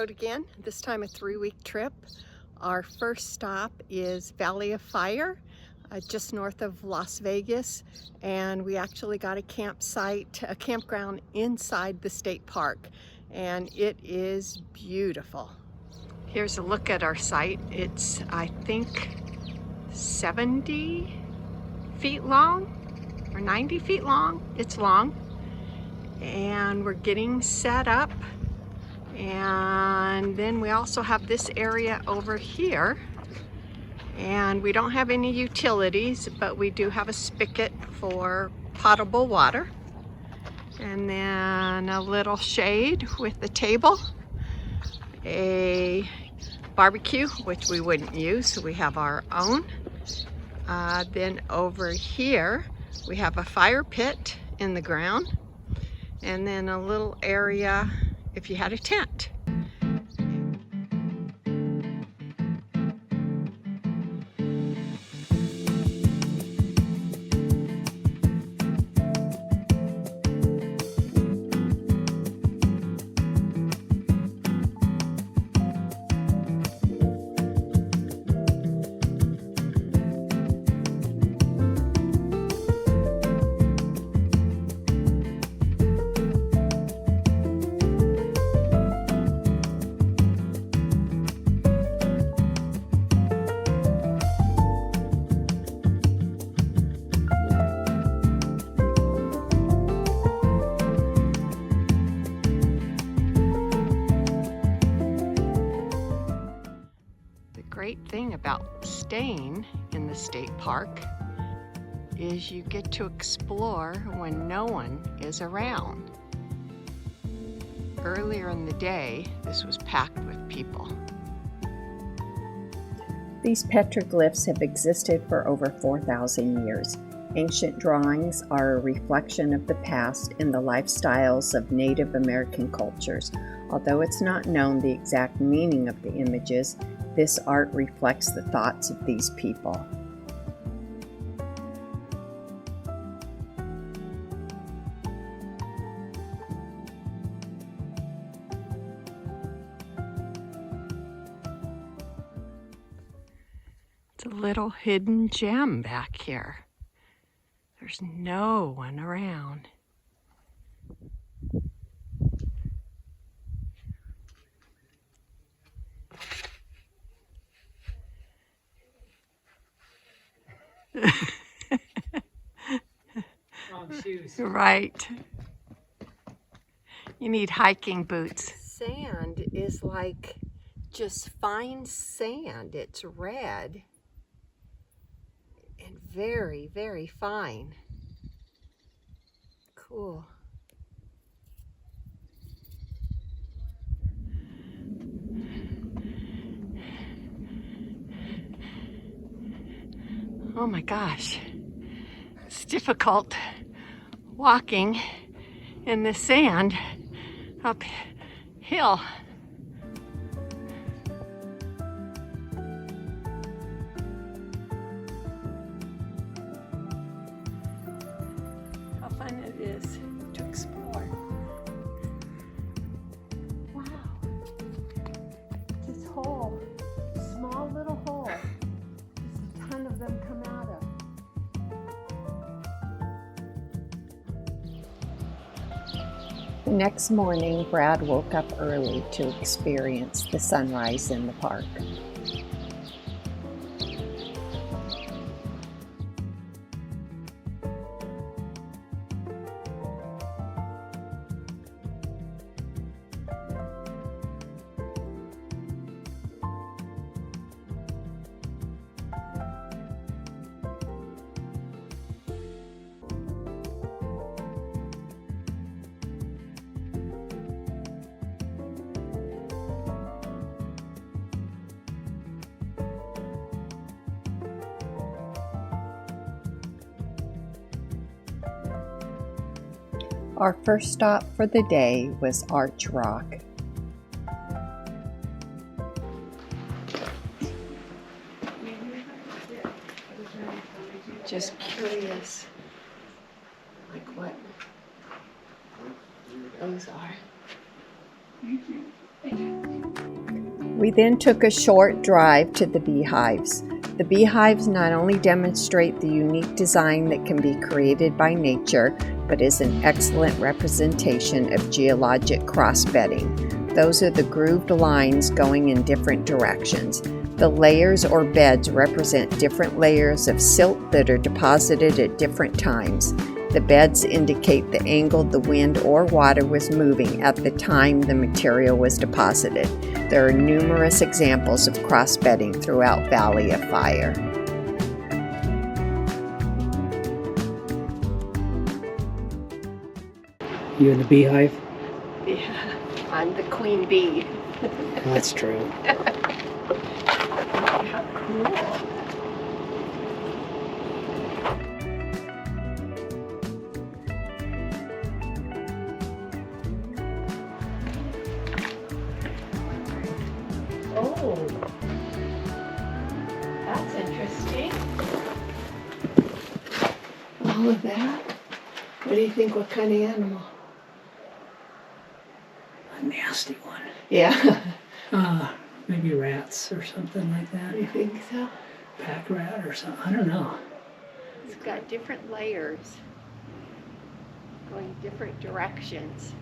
road again, this time a 3-week trip. Our first stop is Valley of Fire, just north of Las Vegas, and we actually got a campground inside the state park, and it is beautiful. Here's a look at our site. It's, I think, 70 feet long or 90 feet long. It's long, and we're getting set up. And then we also have this area over here, and we don't have any utilities, but we do have a spigot for potable water, and then a little shade with a table, a barbecue, which we wouldn't use, so we have our own. Then over here we have a fire pit in the ground, and then a little area if you had a tent. Great thing about staying in the state park is you get to explore when no one is around. Earlier in the day, this was packed with people. These petroglyphs have existed for over 4,000 years. Ancient drawings are a reflection of the past and the lifestyles of Native American cultures. Although it's not known the exact meaning of the images, this art reflects the thoughts of these people. It's a little hidden gem back here. There's no one around. Wrong shoes. Right. You need hiking boots. Sand is like just fine sand. It's red and very, very fine. Cool. Oh my gosh, it's difficult walking in the sand uphill. How fun it is to explore. Wow, this hole, small little hole. Ton of them come out of. The next morning, Brad woke up early to experience the sunrise in the park. Our first stop for the day was Arch Rock. Just curious, like what those are. We then took a short drive to the beehives. The beehives not only demonstrate the unique design that can be created by nature, but is an excellent representation of geologic cross-bedding. Those are the grooved lines going in different directions. The layers or beds represent different layers of silt that are deposited at different times. The beds indicate the angle the wind or water was moving at the time the material was deposited. There are numerous examples of cross-bedding throughout Valley of Fire. You in the beehive? Yeah, I'm the queen bee. That's true. How cool. Oh, that's interesting. All of that. What do you think? What kind of animal? A nasty one. Yeah. Maybe rats or something like that. You think so? Pack rat or something. I don't know. It's got different layers going different directions.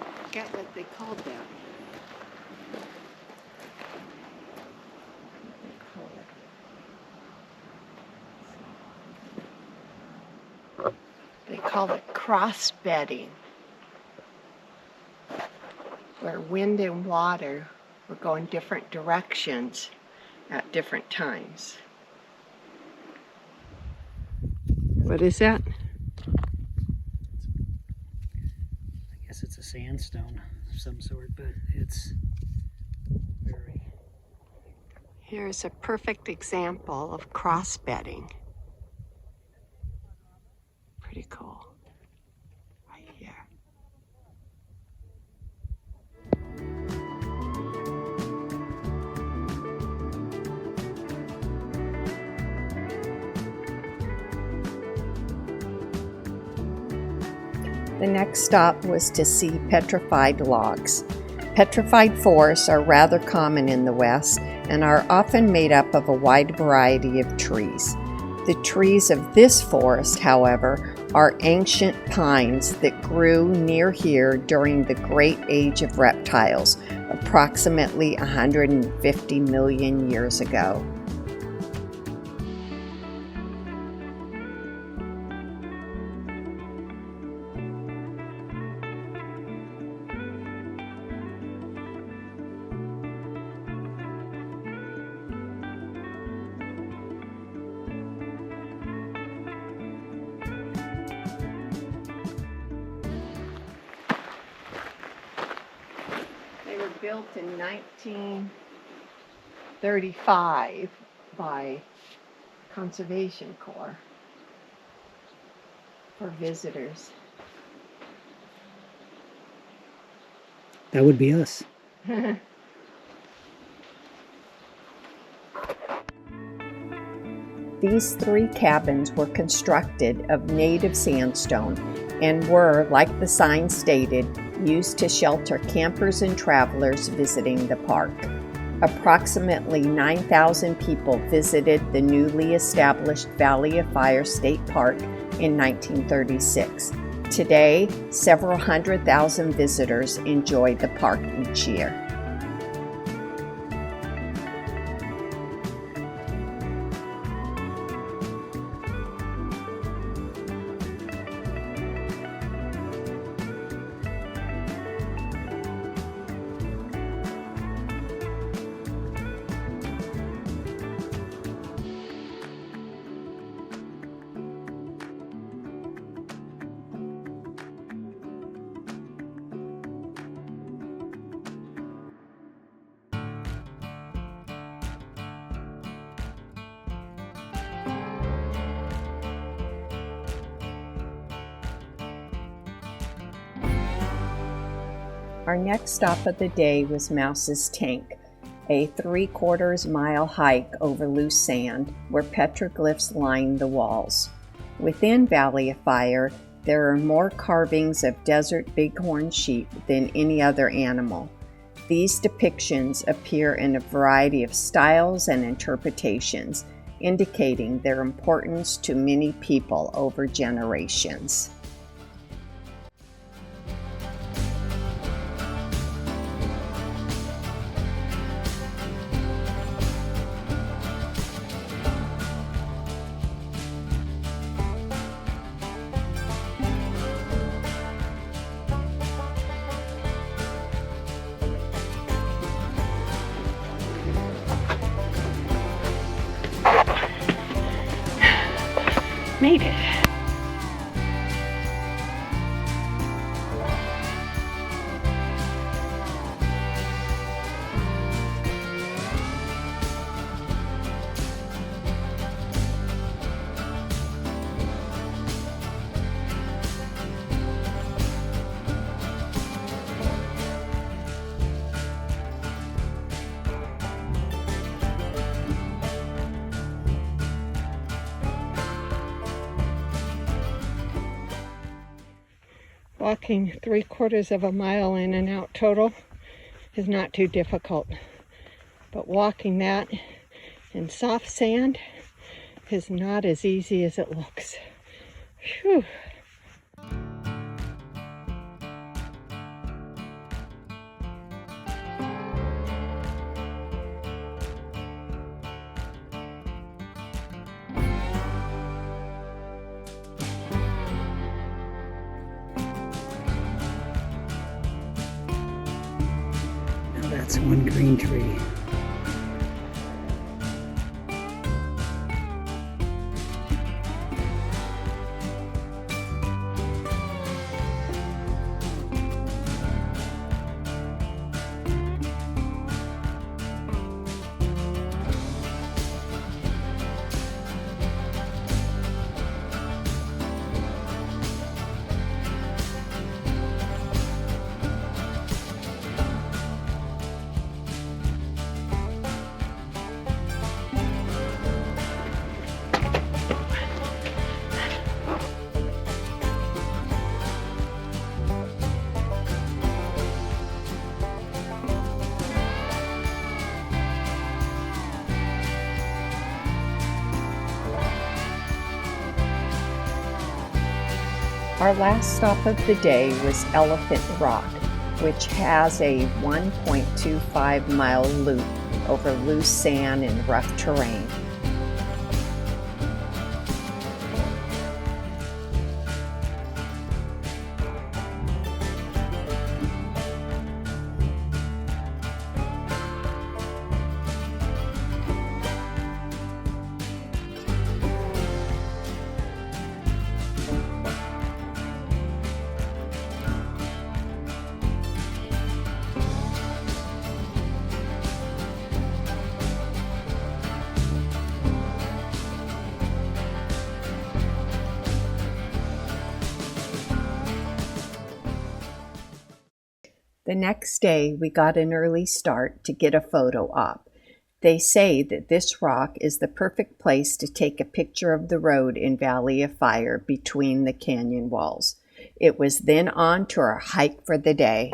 I forget what they called them. They call it cross bedding, where wind and water were going different directions at different times. What is that? I guess it's a sandstone of some sort, but it's very... Here's a perfect example of cross bedding. Pretty cool. Right here. The next stop was to see petrified logs. Petrified forests are rather common in the West and are often made up of a wide variety of trees. The trees of this forest, however, are ancient pines that grew near here during the Great Age of Reptiles, approximately 150 million years ago. They were built in 1935 by Conservation Corps for visitors. That would be us. These 3 cabins were constructed of native sandstone and were, like the sign stated, used to shelter campers and travelers visiting the park. Approximately 9,000 people visited the newly established Valley of Fire State Park in 1936. Today, several 100,000 visitors enjoy the park each year. Our next stop of the day was Mouse's Tank, a 3/4 mile hike over loose sand where petroglyphs line the walls. Within Valley of Fire, There are more carvings of desert bighorn sheep than any other animal. These depictions appear in a variety of styles and interpretations, indicating their importance to many people over generations. Made it. Walking 3/4 of a mile in and out total is not too difficult, but walking that in soft sand is not as easy as it looks. Whew. That's one green tree. Our last stop of the day was Elephant Rock, which has a 1.25-mile loop over loose sand and rough terrain. The next day, we got an early start to get a photo op. They say that this rock is the perfect place to take a picture of the road in Valley of Fire between the canyon walls. It was then on to our hike for the day.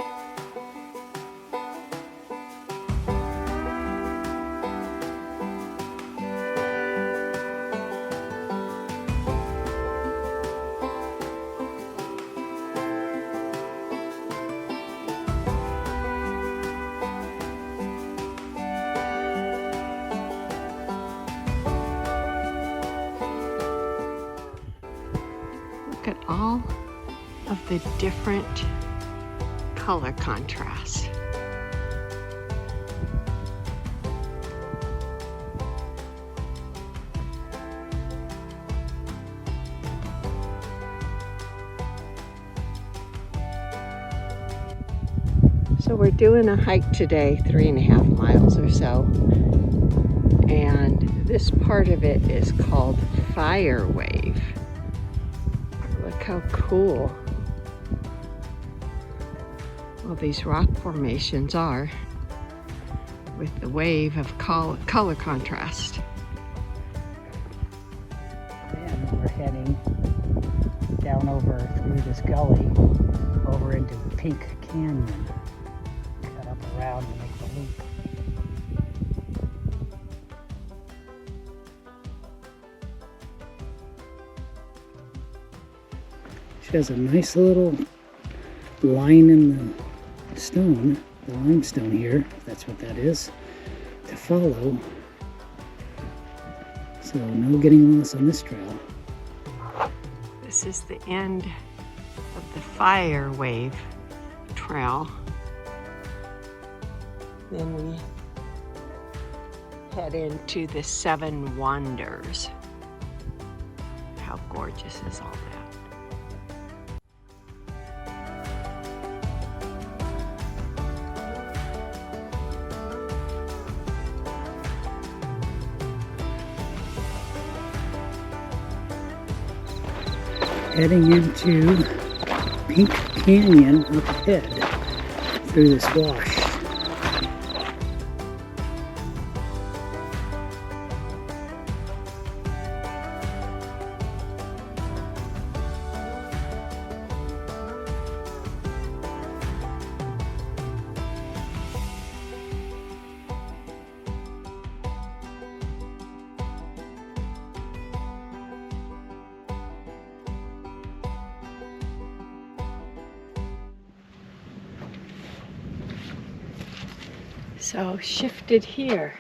Look at all of the different color contrast. So we're doing a hike today, 3.5 miles or so. And this part of it is called Fire Wave. Look how cool all these rock formations are with the wave of color contrast. And we're heading down down over through this gully over into Pink Canyon. Cut up around to make the loop. She has a nice little line in the stone, the limestone here, if that's what that is, to follow. So no getting lost on this trail. This is the end of the Fire Wave Trail. Then we head into the Seven Wonders. How gorgeous is all that? Heading into Pink Canyon up ahead through this wash. So shifted here.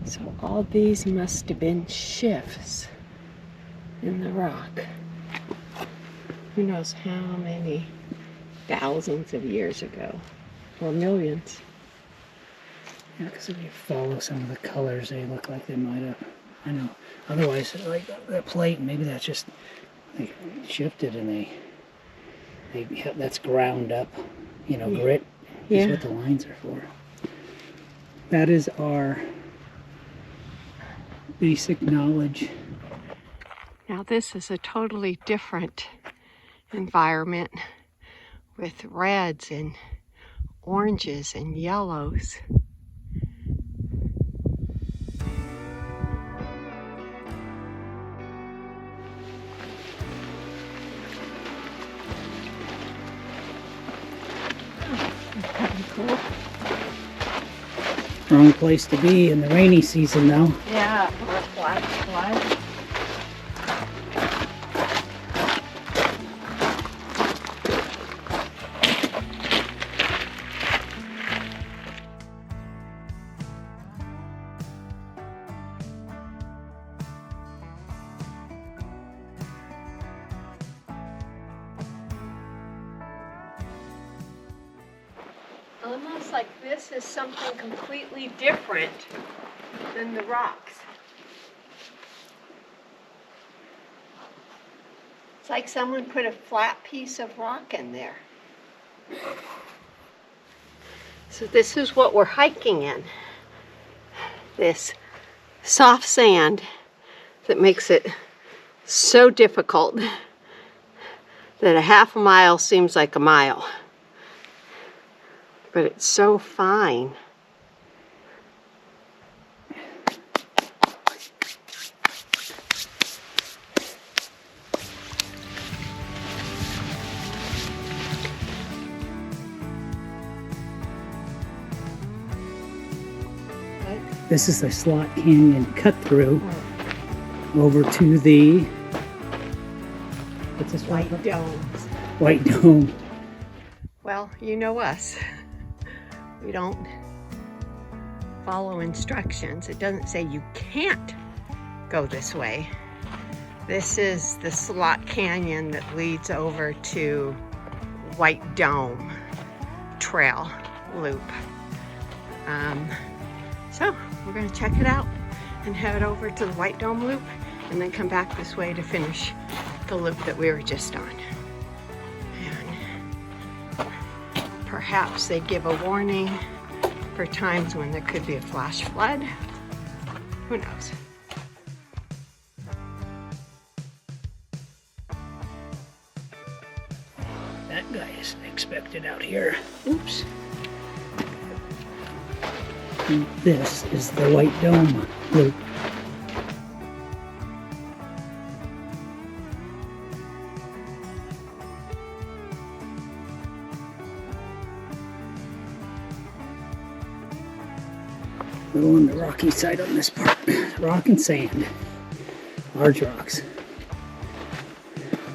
So all these must have been shifts in the rock. Who knows how many thousands of years ago, or millions. Yeah, because if you follow some of the colors, they look like they might have, I know, otherwise, like that plate, maybe that's just, they shifted and that's ground up, you know, grit is what the lines are for. That is our basic knowledge. Now this is a totally different environment with reds and oranges and yellows. Cool. Wrong place to be in the rainy season though. Yeah, or flash flood. Almost like this is something completely different than the rocks. It's like someone put a flat piece of rock in there. So this is what we're hiking in. This soft sand that makes it so difficult that a half a mile seems like a mile. But it's so fine. This is the Slot Canyon cut through over to the, what's this White one? Dome. White Dome. Well, you know us. We don't follow instructions. It doesn't say you can't go this way. This is the Slot Canyon that leads over to White Dome Trail Loop. So we're going to check it out and head over to the White Dome Loop and then come back this way to finish the loop that we were just on. And perhaps they give a warning for times when there could be a flash flood. Who knows? That guy isn't expected out here. Oops. And this is the White Dome loop. A little on the rocky side on this part. Rock and sand. Large rocks.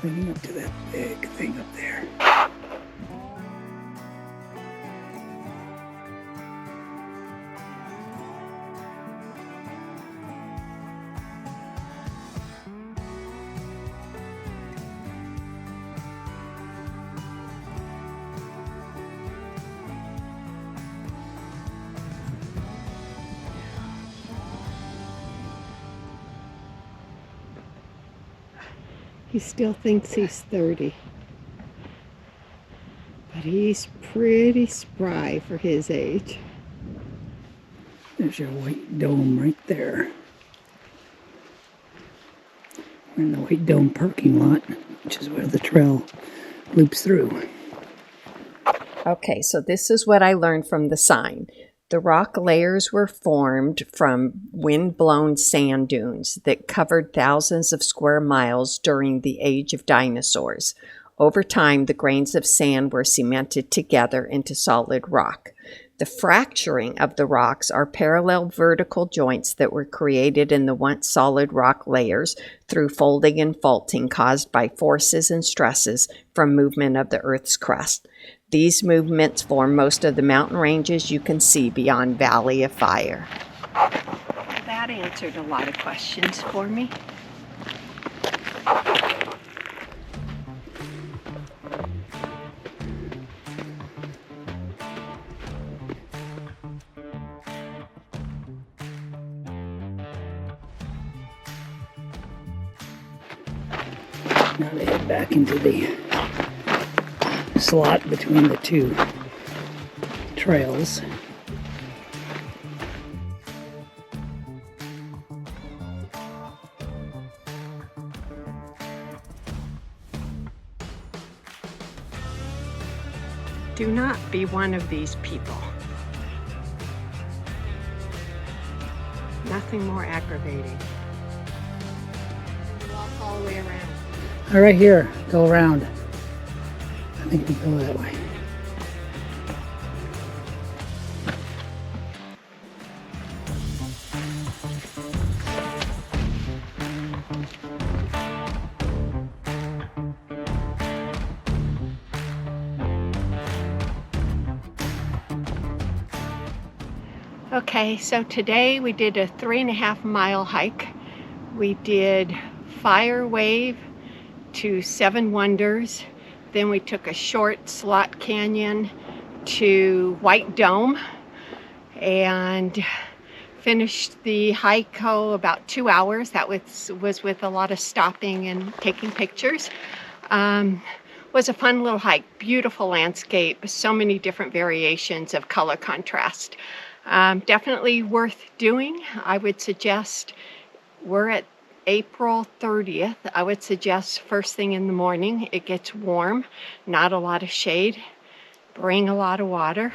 Leading up to that big thing up there. He still thinks he's 30, but he's pretty spry for his age. There's your White Dome right there. We're in the White Dome parking lot, which is where the trail loops through. Okay, so this is what I learned from the sign. The rock layers were formed from wind-blown sand dunes that covered thousands of square miles during the age of dinosaurs. Over time, the grains of sand were cemented together into solid rock. The fracturing of the rocks are parallel vertical joints that were created in the once solid rock layers through folding and faulting caused by forces and stresses from movement of the Earth's crust. These movements form most of the mountain ranges you can see beyond Valley of Fire. That answered a lot of questions for me. Now they head back into the slot between the two trails. Do not be one of these people. Nothing more aggravating. Walk all the way around. All right, here, go around. I think we go that way. Okay, so today we did a 3.5-mile hike. We did Fire Wave to Seven Wonders. Then we took a short slot canyon to White Dome and finished the hike about 2 hours. That was with a lot of stopping and taking pictures. Was a fun little hike, beautiful landscape, so many different variations of color contrast. Definitely worth doing. I would suggest, we're at April 30th. I would suggest first thing in the morning. It gets warm, not a lot of shade. Bring a lot of water.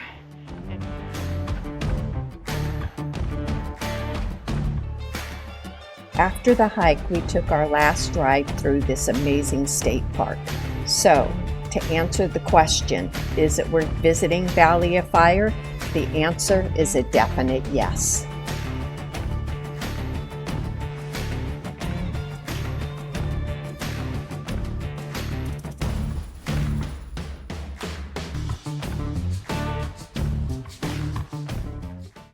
After the hike, we took our last ride through this amazing state park. So, to answer the question, is it worth visiting Valley of Fire? The answer is a definite yes.